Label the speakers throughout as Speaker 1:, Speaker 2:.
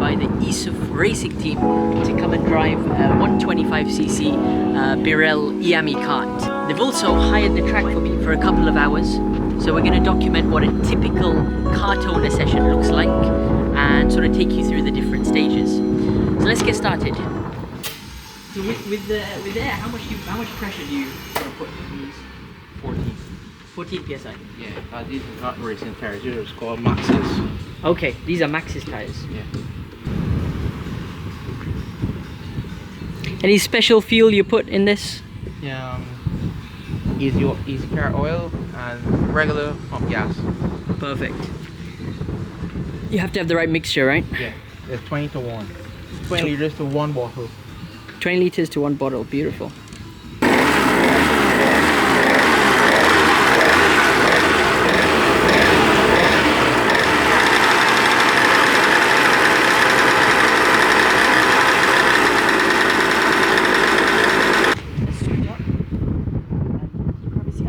Speaker 1: by the Isuf Racing Team to come and drive a 125cc Birel Iami kart. They've also hired the track for me for a couple of hours, so we're going to document what a typical kart owner session looks like and sort of take you through the different stages. So let's get started. So with the air, how much pressure do you sort of put in these? 14 psi.
Speaker 2: Yeah, these are not racing tires. These are called Maxes.
Speaker 1: Okay, these are Maxxis tires.
Speaker 2: Yeah.
Speaker 1: Any special fuel you put in this?
Speaker 2: Yeah. Easy car oil and regular pump gas.
Speaker 1: Perfect. You have to have the right mixture, right?
Speaker 2: Yeah. It's 20 to 1. 20 liters to 1 bottle.
Speaker 1: 20 liters to 1 bottle. Beautiful.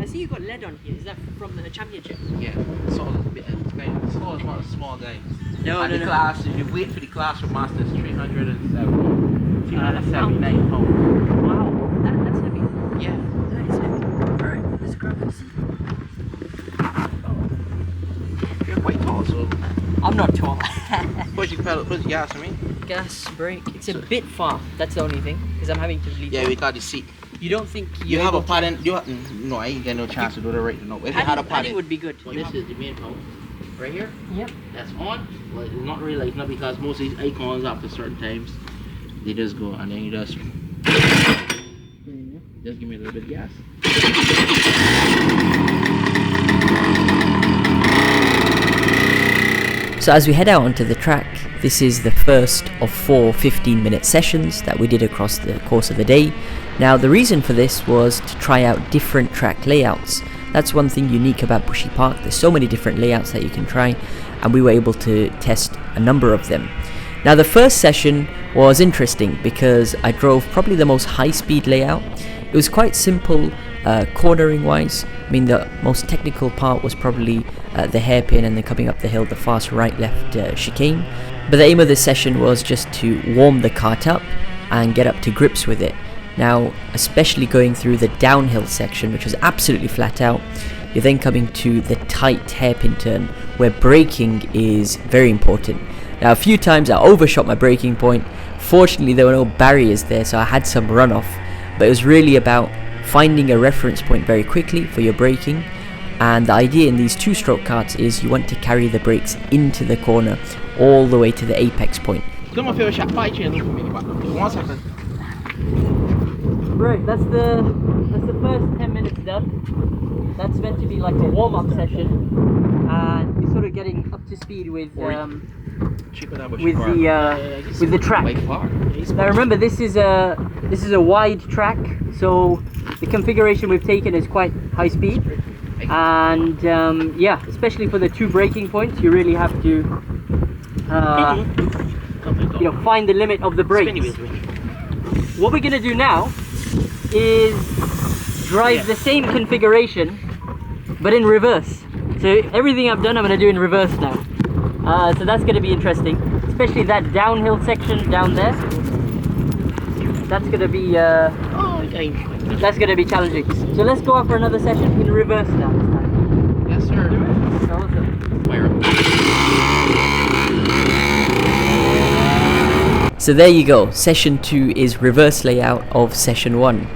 Speaker 1: I see you got lead on here. Is that from the championship?
Speaker 2: Yeah. It's all a bit. It's not a small guy.
Speaker 1: No,
Speaker 2: and
Speaker 1: no,
Speaker 2: the
Speaker 1: no.
Speaker 2: class, if you wait for the class for masters, 379 pounds.
Speaker 1: Wow, that's heavy.
Speaker 2: Yeah.
Speaker 1: That is heavy. Alright, let's grab this.
Speaker 2: You're quite tall, so
Speaker 1: I'm not tall.
Speaker 2: push the pedal, push the gas, I mean.
Speaker 1: Gas, brake. It's a bit far. That's the only thing, because I'm having to leave.
Speaker 2: Yeah, we got the seat.
Speaker 1: You don't think
Speaker 2: You have a padding? No, I ain't got no chance to do the right. No, if you had a
Speaker 1: padding
Speaker 2: padding,
Speaker 1: would be good.
Speaker 2: Well, this is the main power. Right here?
Speaker 1: Yep.
Speaker 2: That's on. Well, it's not really like, not because most of these icons after certain times, they just go and then you just give me a little bit of gas.
Speaker 1: So as we head out onto the track, this is the first of 4 15-minute sessions that we did across the course of the day. Now the reason for this was to try out different track layouts. That's one thing unique about Bushy Park. There's so many different layouts that you can try, and we were able to test a number of them. Now the first session was interesting because I drove probably the most high-speed layout. It was quite simple cornering wise. I mean, the most technical part was probably the hairpin and then coming up the hill, the fast right-left chicane. But the aim of this session was just to warm the kart up and get up to grips with it. Now, especially going through the downhill section, which was absolutely flat out, you're then coming to the tight hairpin turn where braking is very important. Now, a few times I overshot my braking point. Fortunately, there were no barriers there, so I had some runoff. But it was really about finding a reference point very quickly for your braking. And the idea in these two-stroke karts is you want to carry the brakes into the corner all the way to the apex point.
Speaker 2: Come on, feel shot 5 chains for me. 1 second.
Speaker 1: Right, that's the first 10 minutes done. That's meant to be like a warm-up session, and you're sort of getting up to speed with the track. Now remember, this is a wide track, so the configuration we've taken is quite high speed, and yeah, especially for the 2 braking points, you really have to find the limit of the brakes. What we're gonna do now is drive the same configuration but in reverse. So everything I've done I'm going to do in reverse now. So that's going to be interesting, especially that downhill section down there. That's going to be challenging. So let's go out for another session in reverse now this time.
Speaker 2: Yes, sir.
Speaker 1: So there you go, session 2 is reverse layout of session 1.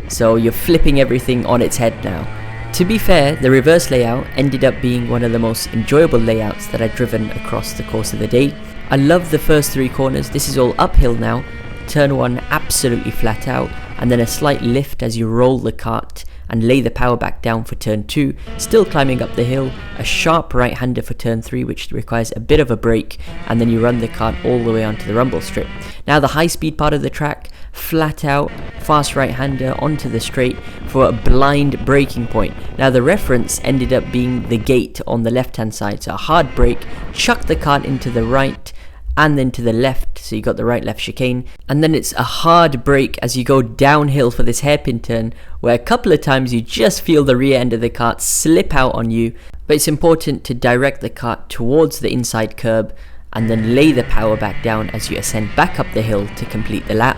Speaker 1: So you're flipping everything on its head now. To be fair, the reverse layout ended up being one of the most enjoyable layouts that I've driven across the course of the day. I love the first 3 corners. This is all uphill now. Turn 1 absolutely flat out, and then a slight lift as you roll the kart and lay the power back down for turn 2, still climbing up the hill, a sharp right-hander for turn 3 which requires a bit of a brake, and then you run the kart all the way onto the rumble strip. Now the high-speed part of the track, flat out, fast right-hander onto the straight for a blind braking point. Now the reference ended up being the gate on the left-hand side, so a hard brake, chuck the kart into the right, and then to the left, so you got the right left chicane, and then it's a hard brake as you go downhill for this hairpin turn where a couple of times you just feel the rear end of the kart slip out on you, but it's important to direct the kart towards the inside curb and then lay the power back down as you ascend back up the hill to complete the lap.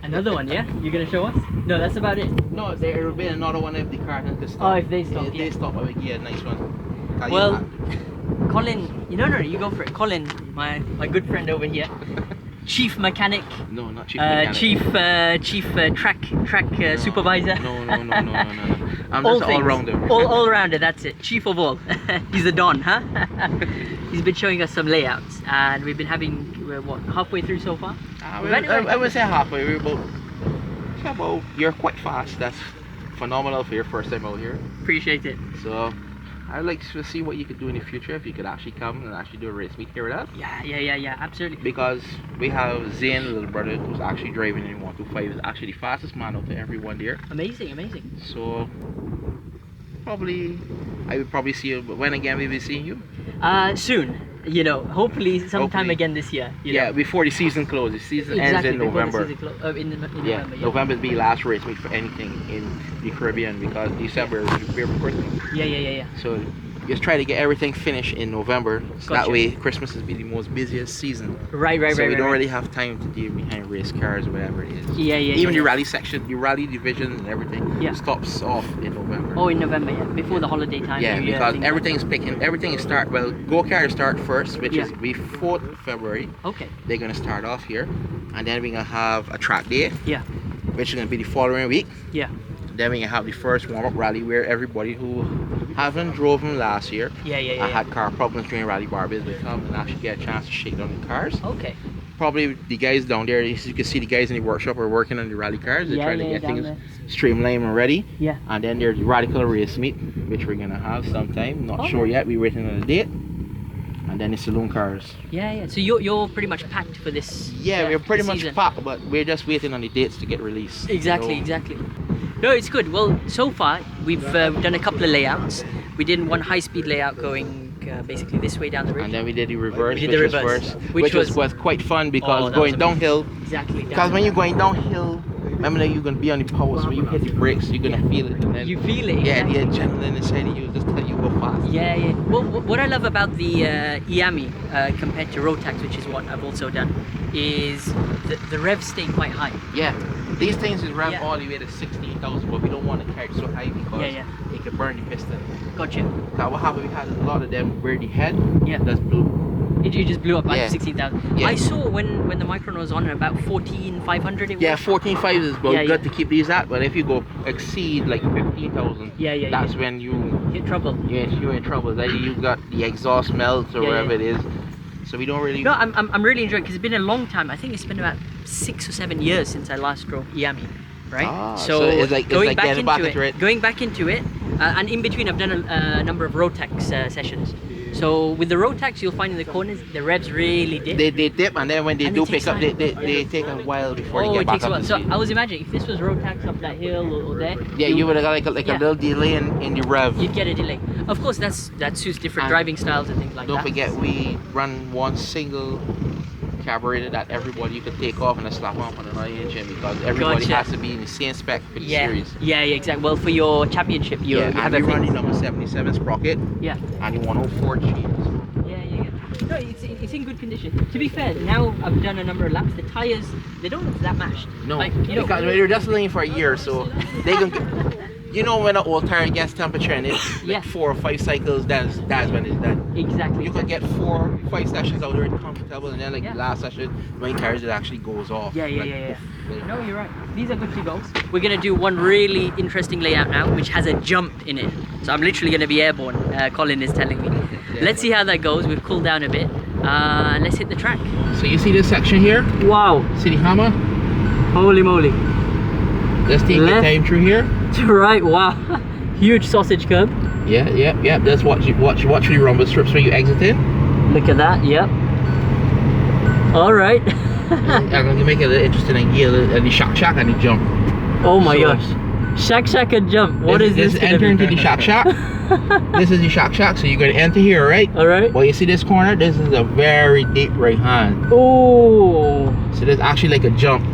Speaker 1: Another one, yeah? You're gonna show us? No, that's about it.
Speaker 2: No, there will be another one if the car can stop.
Speaker 1: Oh, if they stop,
Speaker 2: If they stop, I will get a nice one.
Speaker 1: Well, Colin, no, you go for it. Colin, my good friend over here, chief mechanic.
Speaker 2: No, not chief mechanic.
Speaker 1: Chief track supervisor.
Speaker 2: No. I'm just all rounder.
Speaker 1: All rounder, that's it. Chief of all. He's a don, huh? He's been showing us some layouts, and we've been having, we're what, halfway through so far?
Speaker 2: I would say halfway. We're about. You're quite fast. That's phenomenal for your first time out here.
Speaker 1: Appreciate it.
Speaker 2: So I'd like to see what you could do in the future if you could actually come and actually do a race meet here with us.
Speaker 1: Yeah, absolutely.
Speaker 2: Because we have Zane, little brother, who's actually driving in 125. Is actually the fastest man out of everyone there.
Speaker 1: Amazing.
Speaker 2: So I would probably see you. But when again we will be seeing you?
Speaker 1: Soon. Hopefully sometime again this year.
Speaker 2: Before the season closes. The season ends in November.
Speaker 1: November.
Speaker 2: November will be last race week for anything in the Caribbean because December is we're Christmas.
Speaker 1: Yeah.
Speaker 2: So just try to get everything finished in November. So
Speaker 1: Gotcha.
Speaker 2: that way Christmas will be the most busiest season.
Speaker 1: Right.
Speaker 2: So we don't really have time to deal behind race cars or whatever it is.
Speaker 1: Yeah.
Speaker 2: Even the rally section, the rally division and everything stops off in November.
Speaker 1: Oh, in November, yeah. Before the holiday time.
Speaker 2: Yeah, because everything is start. Well, Go Karting start first, which is before February.
Speaker 1: Okay.
Speaker 2: They're gonna start off here, and then we're gonna have a track day.
Speaker 1: Yeah.
Speaker 2: Which is gonna be the following week.
Speaker 1: Yeah.
Speaker 2: Then we're gonna have the first warm-up rally where everybody who haven't driven last year
Speaker 1: Yeah.
Speaker 2: had car problems during Rally Barbados will come and actually get a chance to shake down the cars.
Speaker 1: Okay.
Speaker 2: Probably the guys down there, you can see the guys in the workshop are working on the rally cars. They're trying to get things streamlined and ready.
Speaker 1: Yeah.
Speaker 2: And then there's the radical race meet, which we're gonna have sometime. Not sure yet. We're waiting on a date. And then the saloon cars.
Speaker 1: Yeah. So you're pretty much packed for this.
Speaker 2: Yeah, we're pretty much packed, but we're just waiting on the dates to get released.
Speaker 1: Exactly. No, it's good. Well, so far we've done a couple of layouts. We did one high-speed layout going basically this way down the ridge.
Speaker 2: And then we did the reverse,
Speaker 1: which
Speaker 2: was quite fun because going downhill.
Speaker 1: Exactly.
Speaker 2: Because when you're going downhill, remember that you're going to be on the power, so when you hit the brakes, you're going to feel it. And then,
Speaker 1: you feel it.
Speaker 2: Yeah, the adrenaline inside of you just tell you go fast.
Speaker 1: Yeah. Well, what I love about the IAMI compared to Rotax, which is what I've also done, is the revs stay quite high.
Speaker 2: Yeah. These things is rev all the way to 16,000, but we don't want to carry it so high because it could burn the piston.
Speaker 1: Gotcha.
Speaker 2: Because what happened, we had a lot of them where the head just blew.
Speaker 1: It just blew up at 16,000.
Speaker 2: Yeah.
Speaker 1: I saw when the Micron was on about 14,500 it was.
Speaker 2: Yeah, 14.5 is good to keep these at, but if you go exceed like 15,000, that's when you
Speaker 1: hit trouble.
Speaker 2: Yeah, you're in trouble. Then you got the exhaust melts or whatever it is. So we don't really.
Speaker 1: No, I'm really enjoying it because it's been a long time. I think it's been about 6 or 7 years since I last drove IAMI, right?
Speaker 2: So it's like
Speaker 1: going back
Speaker 2: into it.
Speaker 1: And in between I've done a number of Rotax sessions. So with the Rotax, you'll find in the corners the revs really dip.
Speaker 2: They dip, and then when they do pick up, they take a while before they get back up.
Speaker 1: So I was imagining if this was Rotax up that hill or there.
Speaker 2: Yeah, you would have got like a little delay in the rev.
Speaker 1: You'd get a delay. Of course, that suits different driving styles and things like that.
Speaker 2: Don't forget, we run one single carburetor that everybody you could take off and then slap on another engine because everybody has to be in the same spec for the series.
Speaker 1: Yeah, exactly. Well, for your championship, you have
Speaker 2: and we run the number 77 sprocket.
Speaker 1: Yeah.
Speaker 2: And the 104 cheese.
Speaker 1: Yeah. No, it's in good condition. To be fair, now I've done a number of laps. The tires, they don't look that mashed.
Speaker 2: No, because they're just laying for a year, so they can. You know when an old tire gets temperature and it's like 4 or 5 cycles, that's when it's done.
Speaker 1: Exactly.
Speaker 2: You could get 4 or 5 sessions out there comfortable, and then the last session, when tires it actually goes off.
Speaker 1: Yeah. No, you're right. These are good to go. We're gonna do one really interesting layout now, which has a jump in it. So I'm literally gonna be airborne. Colin is telling me. Let's see how that goes. We've cooled down a bit. Let's hit the track.
Speaker 2: So you see this section here?
Speaker 1: Wow.
Speaker 2: See the hammer?
Speaker 1: Holy moly.
Speaker 2: Let's take the time through here.
Speaker 1: Right, wow. Huge sausage curb.
Speaker 2: Yeah. Just watch the rumble strips when you exit in.
Speaker 1: Look at that, yep. Alright.
Speaker 2: I'm going to make it a little interesting and the shack and the jump.
Speaker 1: Oh my gosh. Shack and jump. What is this?
Speaker 2: Enter into the shack. This is the shack, so you're going to enter here, right?
Speaker 1: Alright.
Speaker 2: Well, you see this corner? This is a very deep right hand.
Speaker 1: Oh.
Speaker 2: So there's actually like a jump.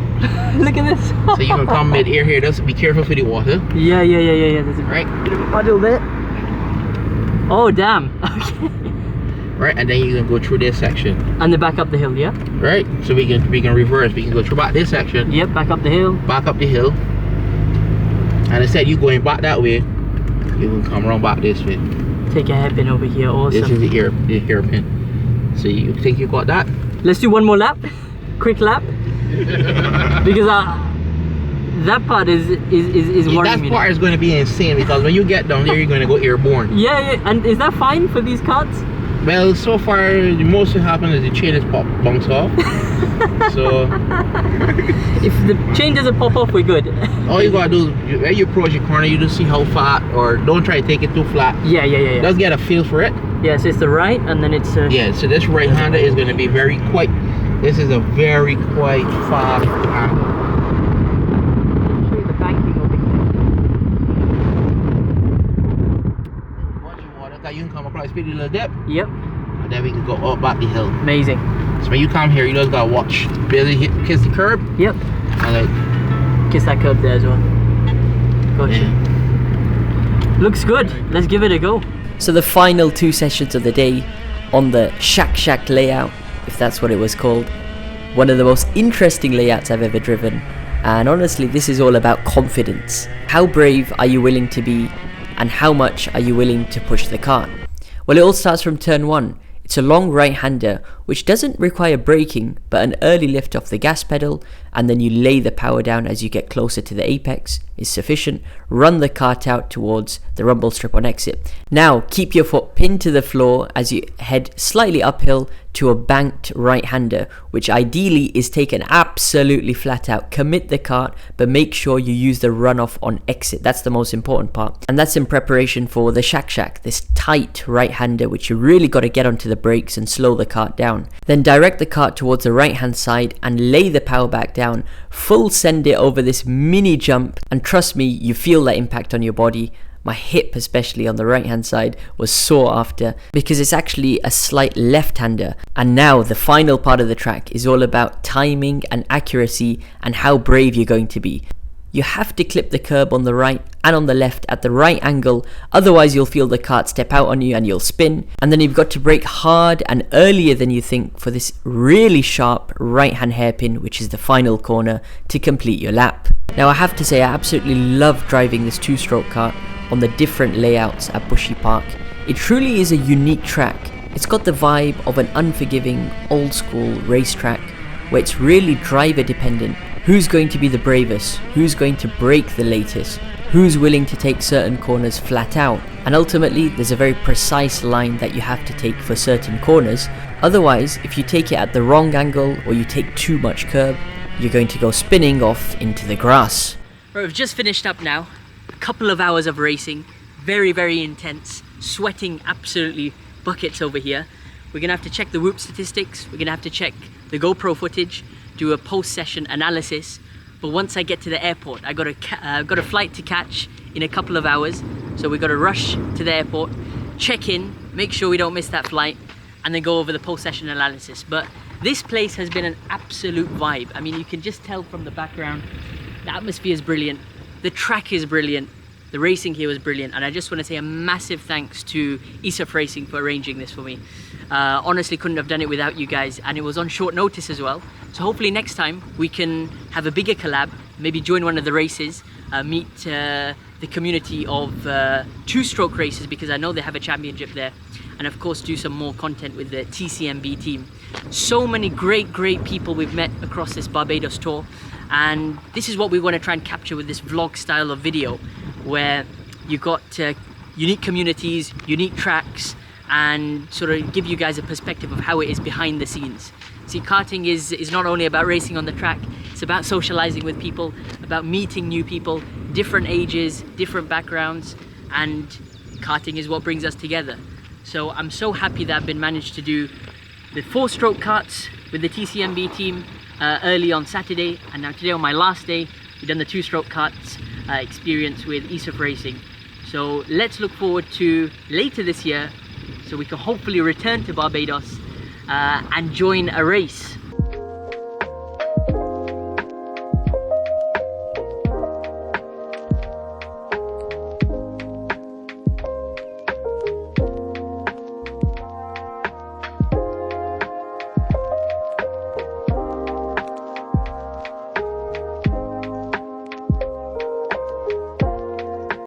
Speaker 1: Look at this.
Speaker 2: So you can come mid-air here. Just be careful for the water.
Speaker 1: Yeah. There's a
Speaker 2: bit
Speaker 1: of a puddle there. Oh damn. Okay.
Speaker 2: right? And then you can go through this section.
Speaker 1: And then back up the hill, yeah?
Speaker 2: Right? So we can reverse. We can go through back this section.
Speaker 1: Yep, back up the hill.
Speaker 2: Back up the hill. And instead you going back that way, you can come around back this way.
Speaker 1: Take a hairpin over here, awesome.
Speaker 2: This is the hairpin. So you think you got that?
Speaker 1: Let's do one more lap. Quick lap. Because that part is worrying me.
Speaker 2: That part is going to be insane because when you get down there, you're going to go airborne.
Speaker 1: Yeah, and is that fine for these carts?
Speaker 2: Well, so far, the most that happens is the chain is bounce off. So,
Speaker 1: if the chain doesn't pop off, we're good.
Speaker 2: All you gotta do is, when you approach your corner, you just see how flat, or don't try to take it too flat.
Speaker 1: Yeah.
Speaker 2: Just get a feel for it.
Speaker 1: Yeah, so it's the right, and then it's...
Speaker 2: Yeah, so this right-hander is going to be very quite... This is a very quite fast hand.
Speaker 1: I'll show you the banking over here.
Speaker 2: Watch your water, because you can come across, speed a little dip.
Speaker 1: Yep.
Speaker 2: And then we can go up back the hill.
Speaker 1: Amazing.
Speaker 2: So when you come here, you just gotta watch. Barely kiss the curb.
Speaker 1: Yep.
Speaker 2: And like...
Speaker 1: Kiss that curb there as well. Gotcha.
Speaker 2: Yeah.
Speaker 1: Looks good. Let's give it a go. So the final 2 sessions of the day on the Shack layout, if that's what it was called. One of the most interesting layouts I've ever driven. And honestly, this is all about confidence. How brave are you willing to be, and how much are you willing to push the cart? Well, it all starts from turn 1. It's a long right-hander, which doesn't require braking, but an early lift off the gas pedal, and then you lay the power down as you get closer to the apex is sufficient. Run the cart out towards the rumble strip on exit. Now, keep your foot pinned to the floor as you head slightly uphill to a banked right-hander, which ideally is taken absolutely flat out. Commit the cart, but make sure you use the runoff on exit. That's the most important part. And that's in preparation for the Shack, this tight right-hander, which you really got to get onto the brakes and slow the cart down. Then direct the cart towards the right-hand side and lay the power back down. Full send it over this mini jump, and trust me, you feel that impact on your body. My hip, especially on the right hand side, was sore after, because it's actually a slight left-hander. And now the final part of the track is all about timing and accuracy and how brave you're going to be. You have to clip the curb on the right and on the left at the right angle, otherwise you'll feel the cart step out on you and you'll spin. And then you've got to brake hard and earlier than you think for this really sharp right hand hairpin, which is the final corner, to complete your lap. Now I have to say, I absolutely love driving this 2-stroke kart on the different layouts at Bushy Park. It truly is a unique track. It's got the vibe of an unforgiving old school racetrack where it's really driver dependent. Who's going to be the bravest? Who's going to brake the latest? Who's willing to take certain corners flat out? And ultimately, there's a very precise line that you have to take for certain corners. Otherwise, if you take it at the wrong angle or you take too much curb, you're going to go spinning off into the grass. Right, we've just finished up now. A couple of hours of racing. Very, very intense. Sweating absolutely buckets over here. We're going to have to check the Whoop statistics. We're going to have to check the GoPro footage, do a post-session analysis. But once I get to the airport, I got a flight to catch in a couple of hours. So we've got to rush to the airport, check in, make sure we don't miss that flight, and then go over the post-session analysis. But this place has been an absolute vibe. I mean, you can just tell from the background, the atmosphere is brilliant, the track is brilliant, the racing here was brilliant, and I just want to say a massive thanks to ESOF Racing for arranging this for me. Honestly, couldn't have done it without you guys, and it was on short notice as well. So hopefully next time we can have a bigger collab, maybe join one of the races, meet the community of 2-stroke races, because I know they have a championship there, and of course do some more content with the TCMB team. So many great people we've met across this Barbados tour, and this is what we want to try and capture with this vlog style of video, where you've got unique communities, unique tracks, and sort of give you guys a perspective of how it is behind the scenes. See, karting is not only about racing on the track, it's about socializing with people, about meeting new people, different ages, different backgrounds, and karting is what brings us together. So I'm so happy that I've been managed to do the 4-stroke karts with the TCMB team early on Saturday, and now today on my last day, we've done the 2-stroke karts experience with ESOF Racing. So let's look forward to later this year, so we can hopefully return to Barbados and join a race.